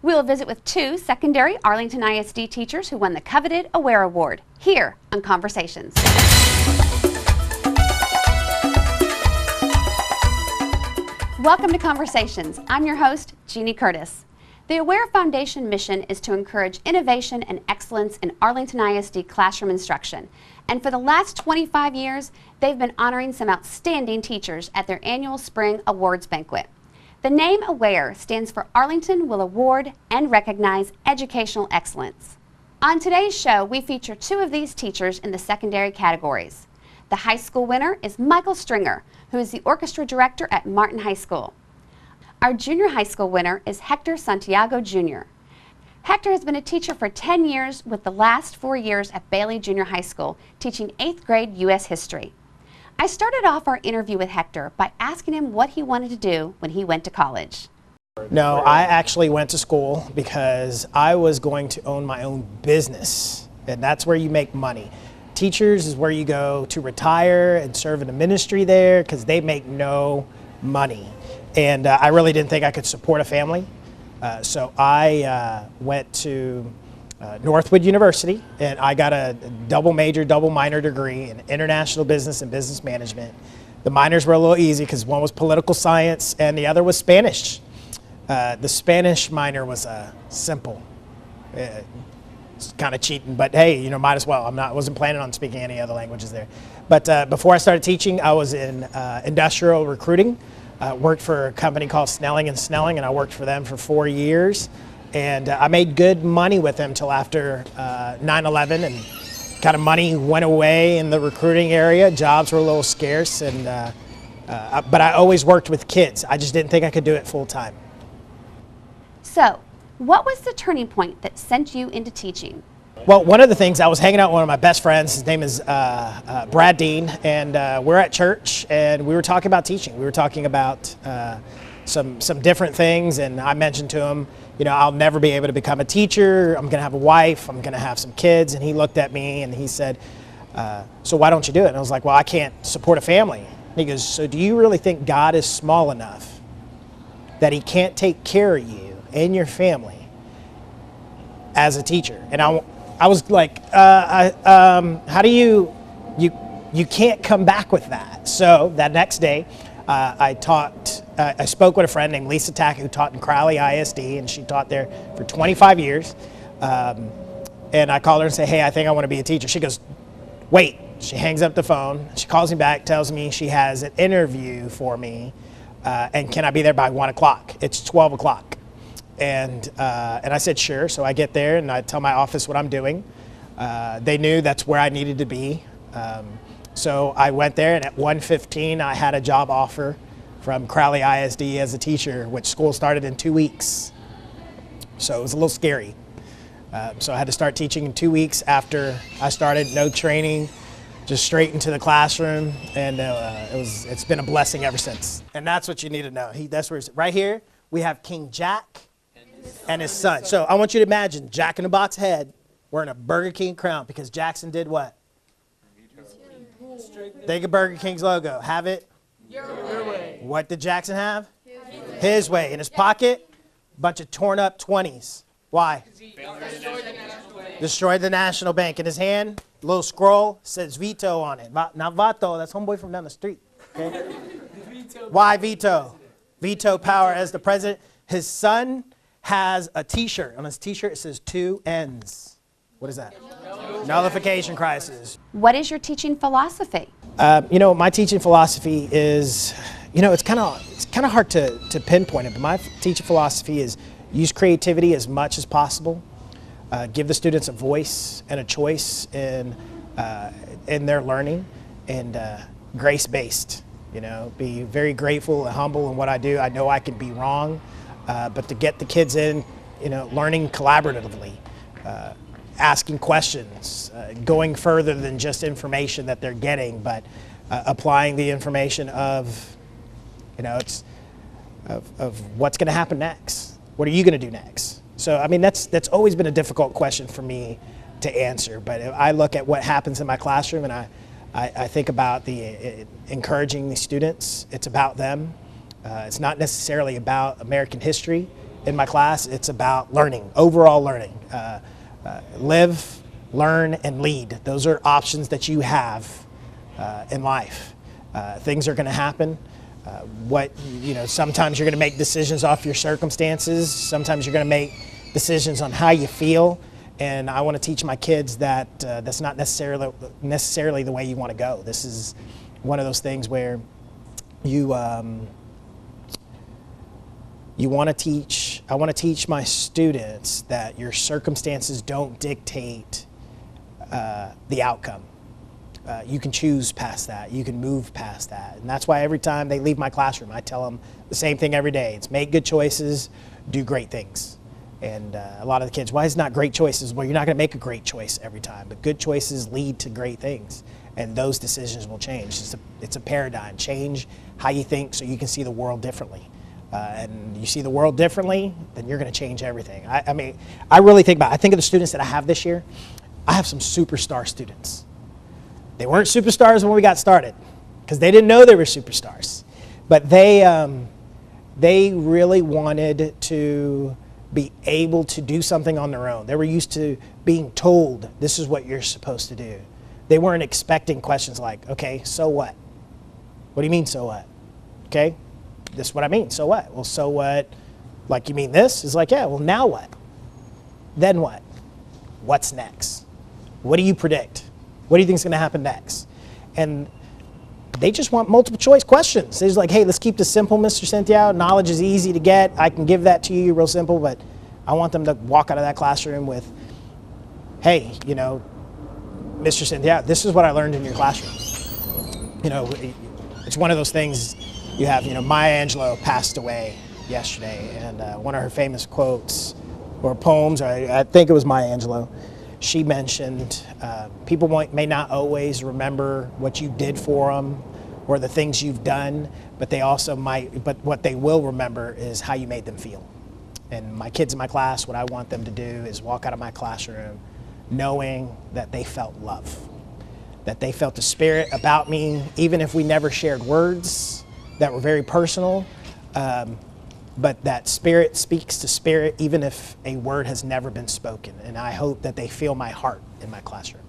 We'll visit with two secondary Arlington ISD teachers who won the coveted Aware Award, here on Conversations. Welcome to Conversations. I'm your host, Jeannie Curtis. The Aware Foundation mission is to encourage innovation and excellence in Arlington ISD classroom instruction. And for the last 25 years, they've been honoring some outstanding teachers at their annual Spring Awards Banquet. The name AWARE stands for Arlington will award and recognize educational excellence. On today's show, we feature two of these teachers in the secondary categories. The high school winner is Michael Stringer, who is the orchestra director at Martin High School. Our junior high school winner is Hector Santiago Jr. Hector has been a teacher for 10 years, with the last 4 years at Bailey Junior High School, teaching 8th grade U.S. history. I started off our interview with Hector by asking him what he wanted to do when he went to college. No, I actually went to school because I was going to own my own business, and that's where you make money. Teachers is where you go to retire and serve in the ministry there because they make no money. And I really didn't think I could support a family. So I went to Northwood University, and I got a double major, double minor degree in international business and business management. The minors were a little easy because one was political science and the other was Spanish. The Spanish minor was simple. It's kind of cheating, but hey, you know, might as well. I wasn't planning on speaking any other languages there. But before I started teaching, I was in industrial recruiting. Worked for a company called Snelling & Snelling, and I worked for them for 4 years. And I made good money with them till after 9/11, and kind of money went away in the recruiting area. Jobs were a little scarce, and but I always worked with kids. I just didn't think I could do it full time. So, what was the turning point that sent you into teaching? Well, one of the things, I was hanging out with one of my best friends. His name is Brad Dean, and we're at church, and we were talking about teaching. We were talking about some different things, and I mentioned to him, you know, I'll never be able to become a teacher. I'm going to have a wife. I'm going to have some kids. And he looked at me and he said, so why don't you do it? And I was like, well, I can't support a family. And he goes, so do you really think God is small enough that he can't take care of you and your family as a teacher? And I was like, how do you can't come back with that. So that next day, I spoke with a friend named Lisa Tack, who taught in Crowley ISD, and she taught there for 25 years. And I called her and said, hey, I think I want to be a teacher. She goes, wait. She hangs up the phone. She calls me back, tells me she has an interview for me, and can I be there by 1 o'clock? It's 12 o'clock. And I said, sure. So I get there and I tell my office what I'm doing. They knew that's where I needed to be. So I went there, and at 1:15 I had a job offer from Crowley ISD as a teacher, which school started in 2 weeks. So it was a little scary. So I had to start teaching in 2 weeks after I started, no training, just straight into the classroom, and it's been a blessing ever since. And that's what you need to know. That's where right here we have King Jack and his son. So I want you to imagine Jack in the Box head wearing a Burger King crown because Jackson did what? Think of Burger King's logo. Have it? Your way. What did Jackson have? His way. In his pocket, a bunch of torn up 20s. Why? Destroyed the National Bank. In his hand, a little scroll, says veto on it. Not Vato, that's homeboy from down the street. Okay? Why veto? Veto power as the president. His son has a t-shirt. On his t-shirt it says 2 ends. What is that? Nullification crisis. What is your teaching philosophy? You know, my teaching philosophy is, you know, it's kind of hard to pinpoint it, but my teaching philosophy is use creativity as much as possible, give the students a voice and a choice in their learning, and grace-based. You know, be very grateful and humble in what I do. I know I can be wrong, but to get the kids in, you know, learning collaboratively. Asking questions, going further than just information that they're getting, but applying the information of, you know, of what's going to happen next. What are you going to do next? So, I mean, that's always been a difficult question for me to answer. But I look at what happens in my classroom, and I think about encouraging the students. It's about them. It's not necessarily about American history. in my class, it's about learning, overall learning. Live, learn, and lead. Those are options that you have in life. Things are going to happen. Sometimes you're going to make decisions off your circumstances. Sometimes you're going to make decisions on how you feel. And I want to teach my kids that that's not necessarily the way you want to go. This is one of those things where you want to teach. I want to teach my students that your circumstances don't dictate the outcome. You can choose past that. You can move past that. And that's why every time they leave my classroom, I tell them the same thing every day. It's make good choices, do great things. And a lot of the kids, why is it not great choices? Well, you're not going to make a great choice every time, but good choices lead to great things. And those decisions will change. It's a paradigm. Change how you think so you can see the world differently. And you see the world differently, then you're going to change everything. I really think about it. I think of the students that I have this year. I have some superstar students. They weren't superstars when we got started because they didn't know they were superstars. But they really wanted to be able to do something on their own. They were used to being told, this is what you're supposed to do. They weren't expecting questions like, okay, so what? What do you mean, so what? Okay, this is what I mean, so what? Well, so what? Like, you mean this? It's like, yeah, well, now what? Then what? What's next? What do you predict? What do you think is going to happen next? And they just want multiple choice questions. They're just like, hey, let's keep this simple, Mr. Santiago. Knowledge is easy to get. I can give that to you real simple, but I want them to walk out of that classroom with, hey, Mr. Santiago, this is what I learned in your classroom. It's one of those things you have, Maya Angelou passed away yesterday, and one of her famous quotes or poems, I think it was Maya Angelou, she mentioned people may not always remember what you did for them or the things you've done, but but what they will remember is how you made them feel. And my kids in my class, what I want them to do is walk out of my classroom knowing that they felt love, that they felt the spirit about me, even if we never shared words that were very personal, but that spirit speaks to spirit even if a word has never been spoken. And I hope that they feel my heart in my classroom.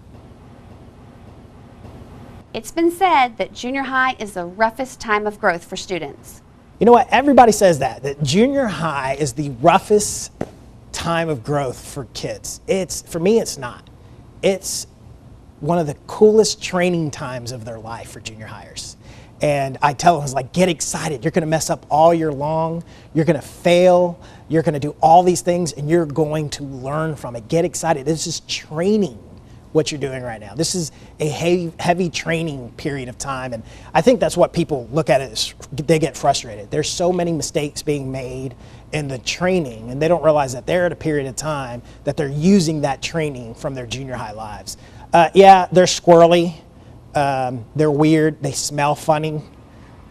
It's been said that junior high is the roughest time of growth for students. You know what? Everybody says that junior high is the roughest time of growth for kids. For me, it's not. It's one of the coolest training times of their life for junior hires. And I tell them, it's like, get excited. You're going to mess up all year long. You're going to fail. You're going to do all these things, and you're going to learn from it. Get excited. This is training, what you're doing right now. This is a heavy training period of time. And I think that's what people look at it as they get frustrated. There's so many mistakes being made in the training, and they don't realize that they're at a period of time that they're using that training from their junior high lives. Yeah, they're squirrely. They're weird. They smell funny.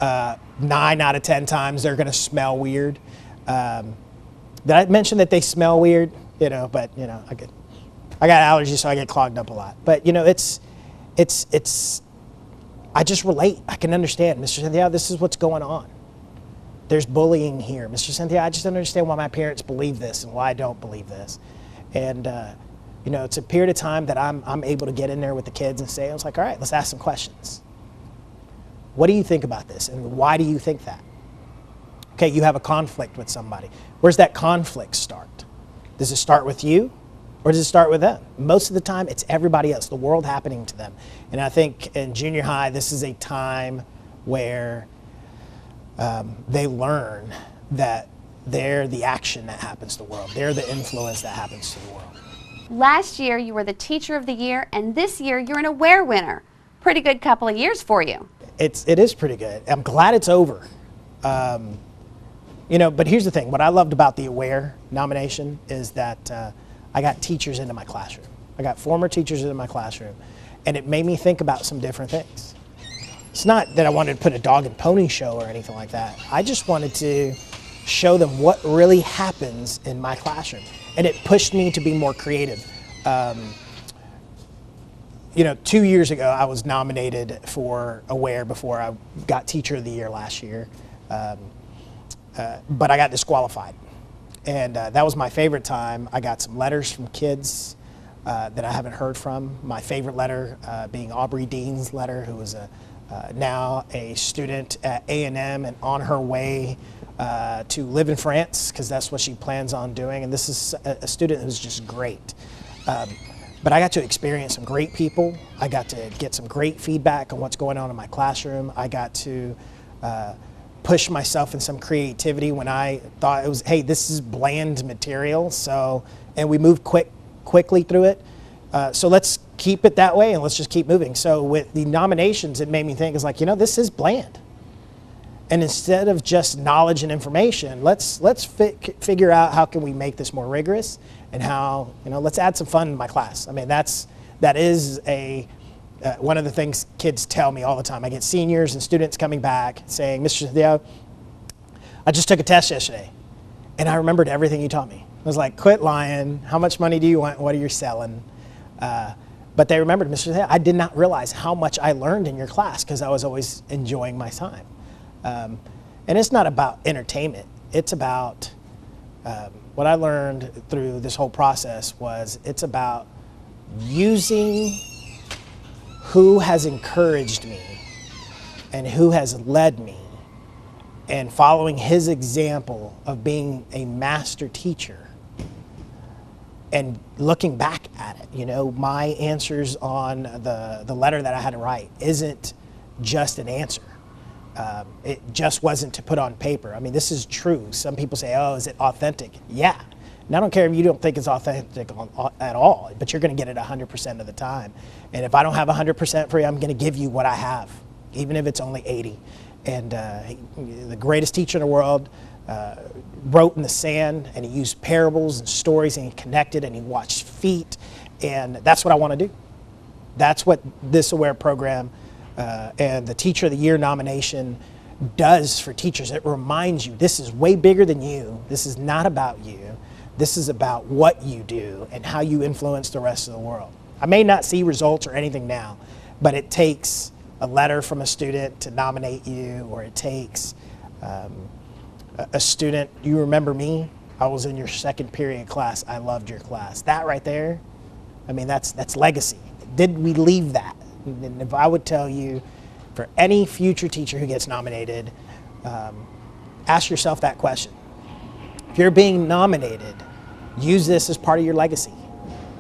9 out of 10 times they're going to smell weird. Did I mention that they smell weird? But I got allergies, so I get clogged up a lot. But I just relate. I can understand, Mr. Santiago, this is what's going on. There's bullying here. Mr. Santiago, I just don't understand why my parents believe this and why I don't believe this. And it's a period of time that I'm able to get in there with the kids and say, I was like, all right, let's ask some questions. What do you think about this? And why do you think that? Okay, you have a conflict with somebody. Where's that conflict start? Does it start with you or does it start with them? Most of the time, it's everybody else, the world happening to them. And I think in junior high, this is a time where they learn that they're the action that happens to the world. They're the influence that happens to the world. Last year, you were the Teacher of the Year, and this year, you're an Aware winner. Pretty good couple of years for you. It is pretty good. I'm glad it's over. But here's the thing. What I loved about the Aware nomination is that I got teachers into my classroom. I got former teachers into my classroom, and it made me think about some different things. It's not that I wanted to put a dog and pony show or anything like that. I just wanted to show them what really happens in my classroom. And it pushed me to be more creative. 2 years ago, I was nominated for Aware before I got Teacher of the Year last year. But I got disqualified. And that was my favorite time. I got some letters from kids that I haven't heard from. My favorite letter being Aubrey Dean's letter, who was now a student at A&M and on her way to live in France, because that's what she plans on doing. And this is a student who's just great. But I got to experience some great people. I got to get some great feedback on what's going on in my classroom. I got to push myself in some creativity when I thought it was, hey, this is bland material. So, and we moved quickly through it. So let's keep it that way and let's just keep moving. So with the nominations, it made me think, it's like, you know, this is bland. And instead of just knowledge and information, let's figure out how can we make this more rigorous, and how, you know, let's add some fun in my class. I mean, that is one of the things kids tell me all the time. I get seniors and students coming back saying, Mr. Santiago, I just took a test yesterday and I remembered everything you taught me. I was like, quit lying. How much money do you want? What are you selling? But they remembered, Mr. Santiago, I did not realize how much I learned in your class because I was always enjoying my time. And it's not about entertainment. It's about what I learned through this whole process was it's about using who has encouraged me and who has led me and following his example of being a master teacher and looking back at it. You know, my answers on the letter that I had to write isn't just an answer. It just wasn't to put on paper. I mean, this is true. Some people say, oh, is it authentic? Yeah. And I don't care if you don't think it's authentic at all, but you're going to get it 100% of the time. And if I don't have 100% for you, I'm going to give you what I have, even if it's only 80. And the greatest teacher in the world wrote in the sand, and he used parables and stories, and he connected, and he watched feet. And that's what I want to do. That's what this AWARE program and the Teacher of the Year nomination does for teachers. It reminds you, this is way bigger than you. This is not about you. This is about what you do and how you influence the rest of the world. I may not see results or anything now, but it takes a letter from a student to nominate you, or it takes a student, you remember me? I was in your second period class. I loved your class. That right there, I mean, that's legacy. Did we leave that? And if I would tell you, for any future teacher who gets nominated, ask yourself that question. If you're being nominated, use this as part of your legacy.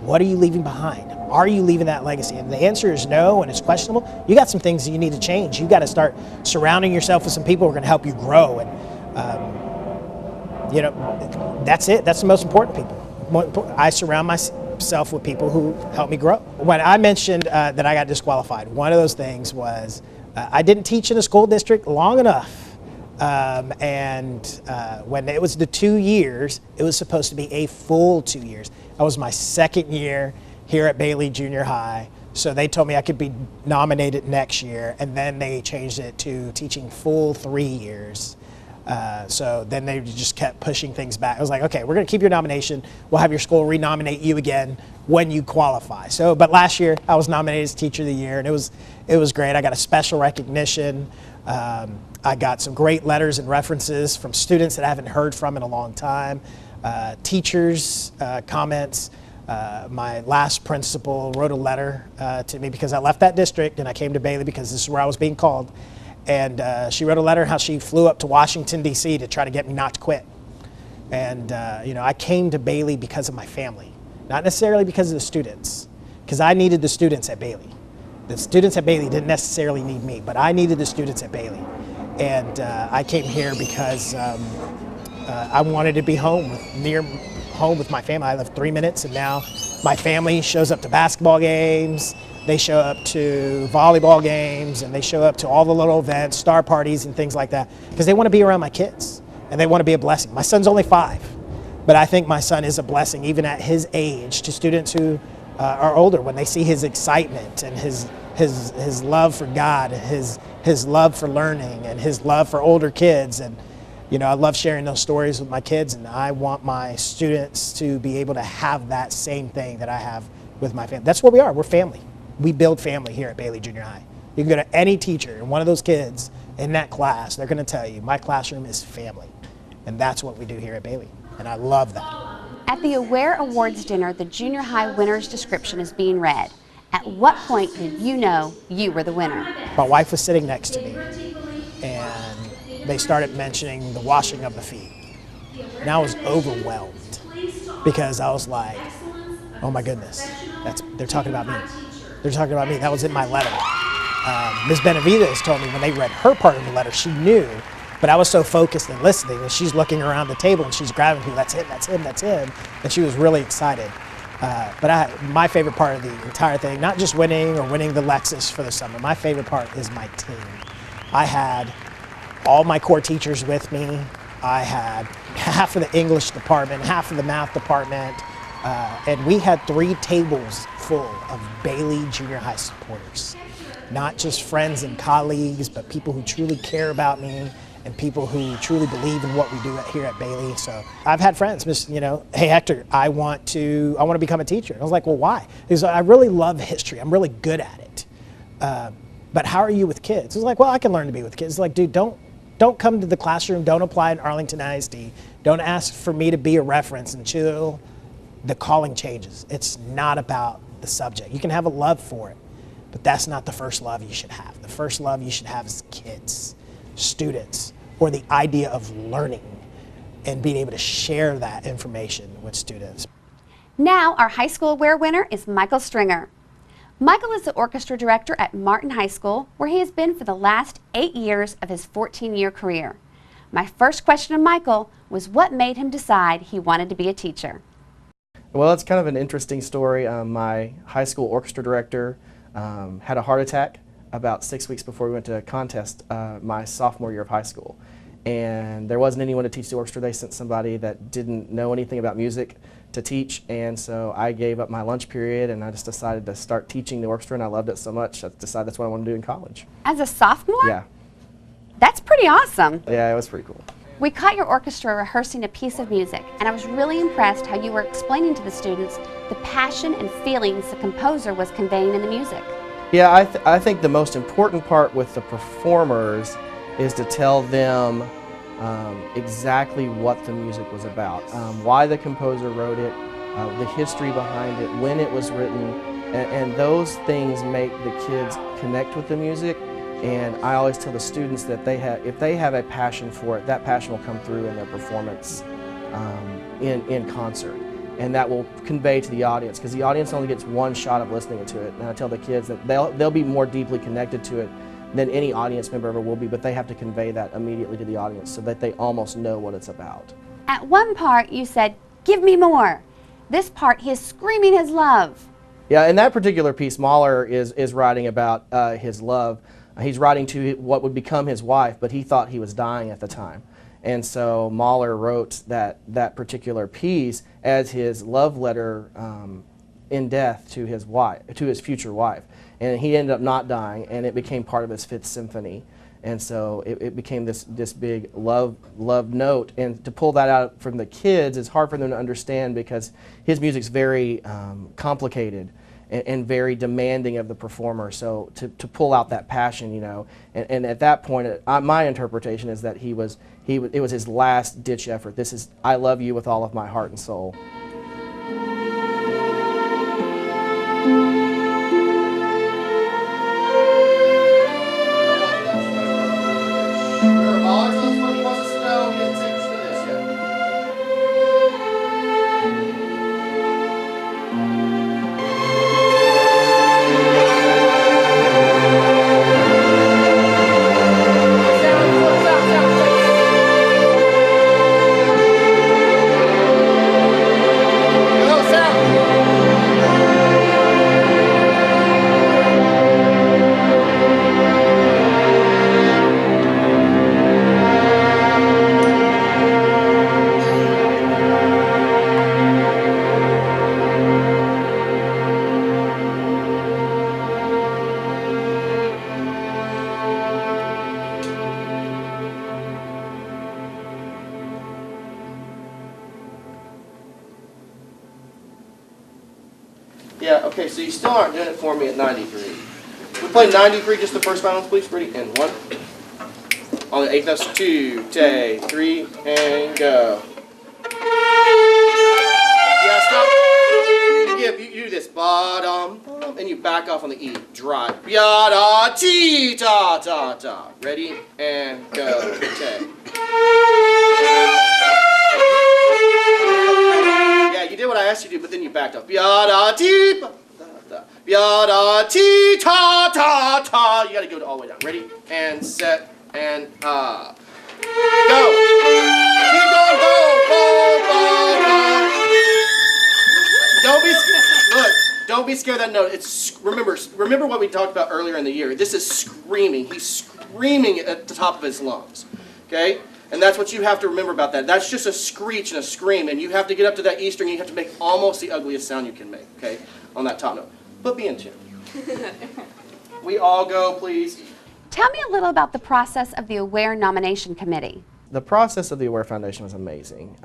What are you leaving behind? Are you leaving that legacy? And the answer is no, and it's questionable. You got some things that you need to change. You got to start surrounding yourself with some people who are going to help you grow. And you know, that's it. That's the most important people. I surround myself with people who help me grow. When I mentioned that I got disqualified, one of those things was I didn't teach in a school district long enough. When it was the 2 years, it was supposed to be a full 2 years. That was my second year here at Bailey Junior High. So they told me I could be nominated next year, and then they changed it to teaching full 3 years. So then they just kept pushing things back. I was like, okay, we're going to keep your nomination. We'll have your school renominate you again when you qualify. So, but last year I was nominated as Teacher of the Year, and it was great. I got a special recognition. I got some great letters and references from students that I haven't heard from in a long time. Teachers' comments. My last principal wrote a letter to me because I left that district and I came to Bailey because this is where I was being called. And she wrote a letter how she flew up to Washington, D.C. to try to get me not to quit. And you know, I came to Bailey because of my family, not necessarily because of the students, because I needed the students at Bailey. The students at Bailey didn't necessarily need me, but I needed the students at Bailey. And I came here because I wanted to be near home with my family. I lived 3 minutes, and now my family shows up to basketball games. They show up to volleyball games, and they show up to all the little events, star parties and things like that, because they want to be around my kids and they want to be a blessing. My son's only 5, but I think my son is a blessing even at his age to students who are older, when they see his excitement and his love for God, his love for learning, and his love for older kids. And you know, I love sharing those stories with my kids, and I want my students to be able to have that same thing that I have with my family. That's what we are. We're family. We build family here at Bailey Junior High. You can go to any teacher, and one of those kids in that class, they're going to tell you, my classroom is family. And that's what we do here at Bailey. and I love that. At the Aware Awards dinner, the junior high winner's description is being read. At what point did you know you were the winner? My wife was sitting next to me, and they started mentioning the washing of the feet. And I was overwhelmed because I was like, oh my goodness, they're talking about me. They're talking about me. That was in my letter. Ms. Benavides told me when they read her part of the letter, she knew, but I was so focused and listening, and she's looking around the table and she's grabbing people, that's him, that's him, that's him, and she was really excited. But my favorite part of the entire thing, not just winning or winning the Lexus for the summer, my favorite part is my team. I had all my core teachers with me. I had half of the English department, half of the math department, and we had 3 tables full of Bailey Junior High supporters. Not just friends and colleagues, but people who truly care about me and people who truly believe in what we do here at Bailey. So I've had friends, you know, hey Hector, I want to become a teacher. I was like, well, why? Because I really love history. I'm really good at it. But how are you with kids? I was like, well, I can learn to be with kids. It's like, dude, don't come to the classroom. Don't apply in Arlington ISD. Don't ask for me to be a reference until the calling changes. It's not about the subject. You can have a love for it, but that's not the first love you should have. The first love you should have is kids, students, or the idea of learning and being able to share that information with students. Now our high school aware winner is Michael Stringer. Michael is the orchestra director at Martin High School, where he has been for the last 8 years of his 14-year career. My first question to Michael was what made him decide he wanted to be a teacher? Well, it's kind of an interesting story. My high school orchestra director had a heart attack about 6 weeks before we went to a contest my sophomore year of high school. And there wasn't anyone to teach the orchestra. They sent somebody that didn't know anything about music to teach, and so I gave up my lunch period and I just decided to start teaching the orchestra, and I loved it so much I decided that's what I wanted to do in college. As a sophomore? Yeah. That's pretty awesome. Yeah, it was pretty cool. We caught your orchestra rehearsing a piece of music, and I was really impressed how you were explaining to the students the passion and feelings the composer was conveying in the music. Yeah, I think the most important part with the performers is to tell them exactly what the music was about, why the composer wrote it, the history behind it, when it was written, and those things make the kids connect with the music. And I always tell the students that if they have a passion for it, that passion will come through in their performance in concert. And that will convey to the audience, because the audience only gets one shot of listening to it. And I tell the kids that they'll be more deeply connected to it than any audience member ever will be, but they have to convey that immediately to the audience so that they almost know what it's about. At one part you said, give me more. This part he is screaming his love. Yeah, in that particular piece, Mahler is writing about his love. He's writing to what would become his wife, but he thought he was dying at the time. And so Mahler wrote that particular piece as his love letter in death to his wife, to his future wife. And he ended up not dying, and it became part of his Fifth Symphony. And so it became this big love note. And to pull that out from the kids is hard for them to understand, because his music's very complicated and very demanding of the performer. So to pull out that passion, you know, and at that point, my interpretation is that it was his last ditch effort. This is, I love you with all of my heart and soul. Yeah, okay, so you still aren't doing it for me at 93. We play 93, just the first balance, please. Ready? And 1. On the 8th, that's 2, take 3, and go. and you back off on the E. Drive. Yada-tee-ta-ta-ta. Ready? And go. Okay. Yeah, you did what I asked you to do, but then you backed off. Yada-tee-ta-ta. Yada-tee-ta-ta-ta. You got to go all the way down. Ready? And set. And go. Keep going. Go. Don't be scared. Look, don't be scared of that note. It's remember what we talked about earlier in the year. This is screaming. He's screaming at the top of his lungs. Okay? And that's what you have to remember about that. That's just a screech and a scream, and you have to get up to that E string, and you have to make almost the ugliest sound you can make, okay, on that top note. But be in tune. We all go, please. Tell me a little about the process of the AWARE nomination committee. The process of the AWARE Foundation was amazing.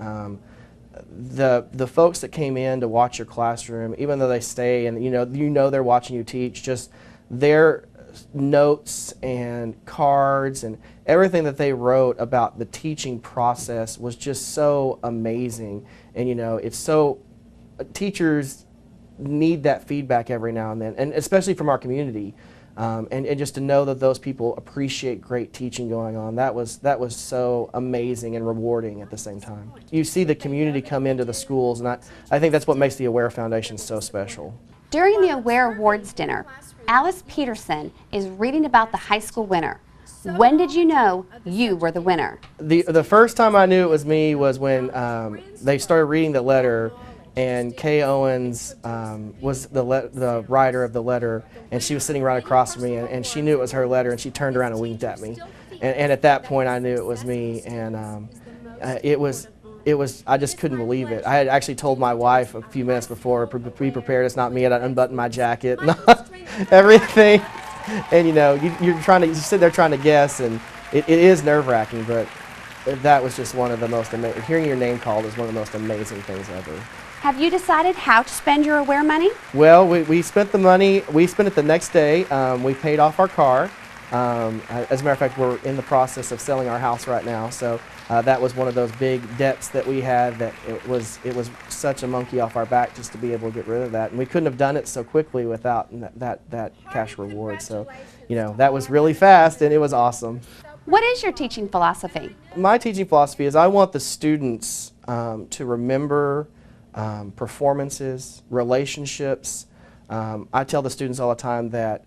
The folks that came in to watch your classroom, even though they stay and you know they're watching you teach, just their notes and cards and everything that they wrote about the teaching process was just so amazing. And it's so, teachers need that feedback every now and then, and especially from our community. And just to know that those people appreciate great teaching going on, that was so amazing and rewarding at the same time. You see the community come into the schools, and I think that's what makes the AWARE Foundation so special. During the AWARE Awards dinner, Alice Peterson is reading about the high school winner. When did you know you were the winner? The first time I knew it was me was when they started reading the letter, and Kay Owens was the writer of the letter, and she was sitting right across from me, and she knew it was her letter, and she turned around and winked at me. And at that point I knew it was me, and it was, I just couldn't believe it. I had actually told my wife a few minutes before, be prepared, it's not me, and I unbuttoned my jacket, and everything. And you sit there trying to guess, and it is nerve-wracking, but that was just one of the most amazing, hearing your name called is one of the most amazing things ever. Have you decided how to spend your AWARE money? Well, we spent the money, we spent it the next day. We paid off our car. As a matter of fact, we're in the process of selling our house right now, so that was one of those big debts that we had that it was such a monkey off our back just to be able to get rid of that. And we couldn't have done it so quickly without that cash reward. So, that was really fast, and it was awesome. What is your teaching philosophy? My teaching philosophy is I want the students to remember performances, relationships. I tell the students all the time that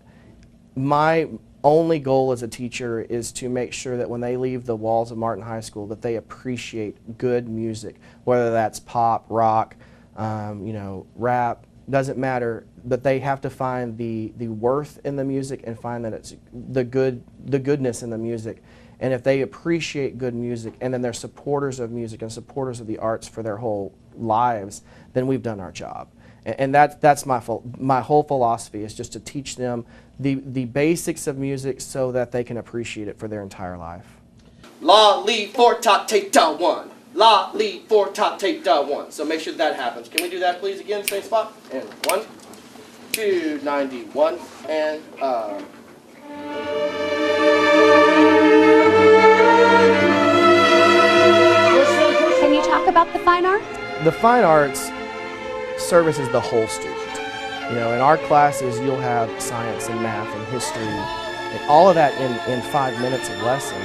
my only goal as a teacher is to make sure that when they leave the walls of Martin High School that they appreciate good music, whether that's pop, rock, rap, doesn't matter, but they have to find the worth in the music and find that it's the goodness in the music. And if they appreciate good music and then they're supporters of music and supporters of the arts for their whole lives, then we've done our job. And that's my whole philosophy, is just to teach them the basics of music so that they can appreciate it for their entire life. La, li, for, ta, te, da, one. La, li, for, ta, te, da, one. So make sure that happens. Can we do that, please, again, same spot? And 1, 2, 91, and Can you talk about the fine arts? The fine arts services the whole student. In our classes you'll have science and math and history and all of that in 5 minutes of lesson,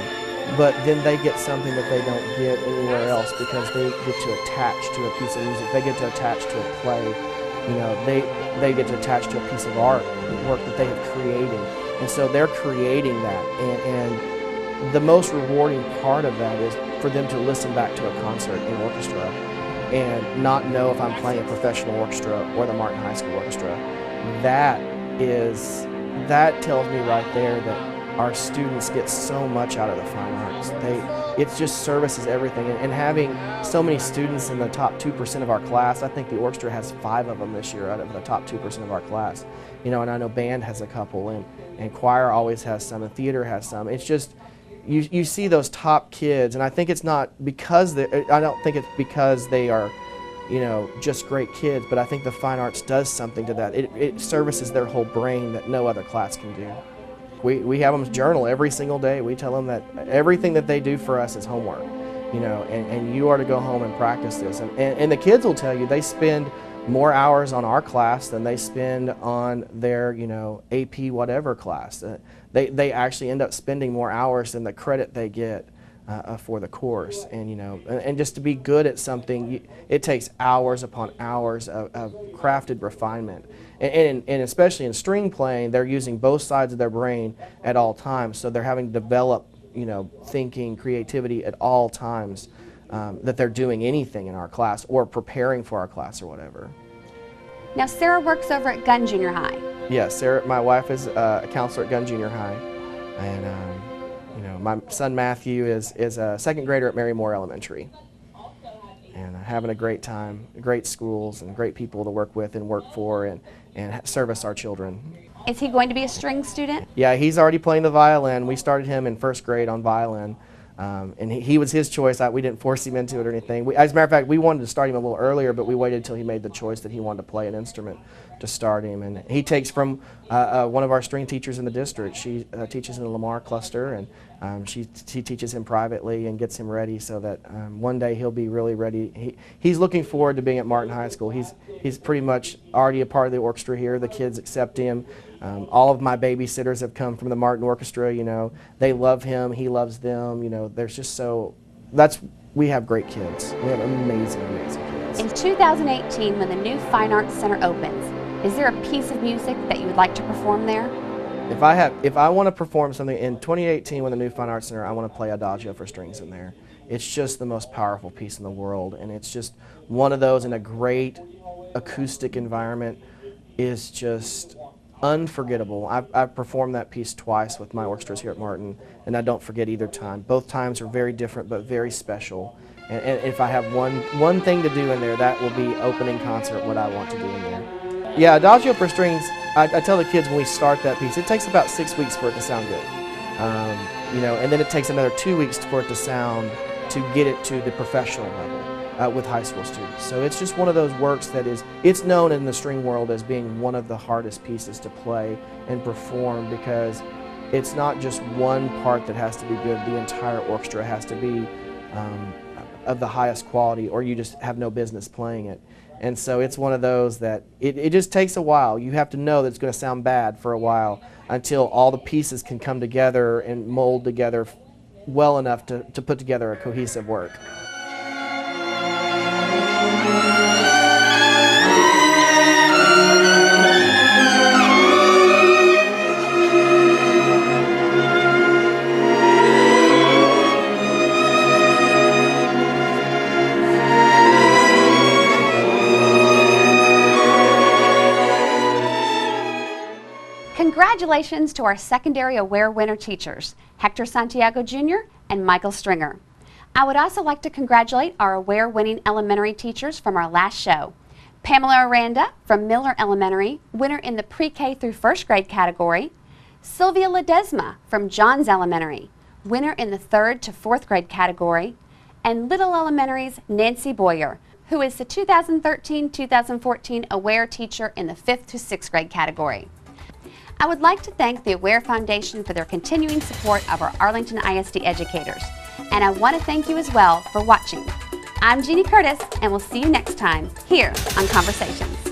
but then they get something that they don't get anywhere else because they get to attach to a piece of music, they get to attach to a play, they get to attach to a piece of art, work that they have created, and so they're creating that, and the most rewarding part of that is for them to listen back to a concert in orchestra and not know if I'm playing a professional orchestra or the Martin High School Orchestra. That tells me right there that our students get so much out of the fine arts. It just services everything. And having so many students in the top 2% of our class, I think the orchestra has 5 of them this year out of the top 2% of our class. And I know band has a couple, and choir always has some, and theater has some. It's just, you see those top kids, and I think it's not because I don't think it's because they are, just great kids, but I think the fine arts does something to that. It services their whole brain that no other class can do. We have them journal every single day. We tell them that everything that they do for us is homework, and you are to go home and practice this. And the kids will tell you they spend more hours on our class than they spend on their, AP whatever class. They actually end up spending more hours than the credit they get for the course. And, and just to be good at something, it takes hours upon hours of crafted refinement. And especially in string playing, they're using both sides of their brain at all times. So they're having to develop, thinking, creativity at all times. That they're doing anything in our class or preparing for our class or whatever. Now, Sarah works over at Gunn Junior High. Yes, Sarah, my wife is a counselor at Gunn Junior High, and my son Matthew is a second grader at Mary Moore Elementary, and having a great time, great schools and great people to work with and work for and service our children. Is he going to be a string student? Yeah, he's already playing the violin. We started him in first grade on violin. And he was his choice. We didn't force him into it or anything. As a matter of fact, we wanted to start him a little earlier, but we waited until he made the choice that he wanted to play an instrument to start him. And he takes from one of our string teachers in the district. She teaches in the Lamar cluster, and she teaches him privately and gets him ready so that one day he'll be really ready. He's looking forward to being at Martin High School. He's pretty much already a part of the orchestra here. The kids accept him. All of my babysitters have come from the Martin Orchestra. They love him. He loves them. There's just we have great kids. We have amazing, amazing kids. In 2018, when the new Fine Arts Center opens, is there a piece of music that you would like to perform there? If I want to perform something in 2018 when the new Fine Arts Center, I want to play Adagio for strings in there. It's just the most powerful piece in the world, and it's just one of those in a great acoustic environment is just unforgettable. I've performed that piece twice with my orchestras here at Martin, and I don't forget either time. Both times are very different but very special. And if I have one thing to do in there, that will be opening concert, what I want to do in there. Yeah, Adagio for strings, I tell the kids when we start that piece, it takes about 6 weeks for it to sound good. And then it takes another 2 weeks for it to sound, to get it to the professional level. With high school students. So it's just one of those works that it's known in the string world as being one of the hardest pieces to play and perform, because it's not just one part that has to be good, the entire orchestra has to be of the highest quality, or you just have no business playing it. And so it's one of those that it just takes a while. You have to know that it's going to sound bad for a while until all the pieces can come together and mold together well enough to put together a cohesive work. Congratulations to our secondary aware winner teachers, Hector Santiago Jr. and Michael Stringer. I would also like to congratulate our aware winning elementary teachers from our last show. Pamela Aranda from Miller Elementary, winner in the pre-K through first grade category. Sylvia Ledesma from Johns Elementary, winner in the 3rd to 4th grade category. And Little Elementary's Nancy Boyer, who is the 2013-2014 aware teacher in the 5th to 6th grade category. I would like to thank the Aware Foundation for their continuing support of our Arlington ISD educators. And I want to thank you as well for watching. I'm Jeannie Curtis, and we'll see you next time here on Conversations.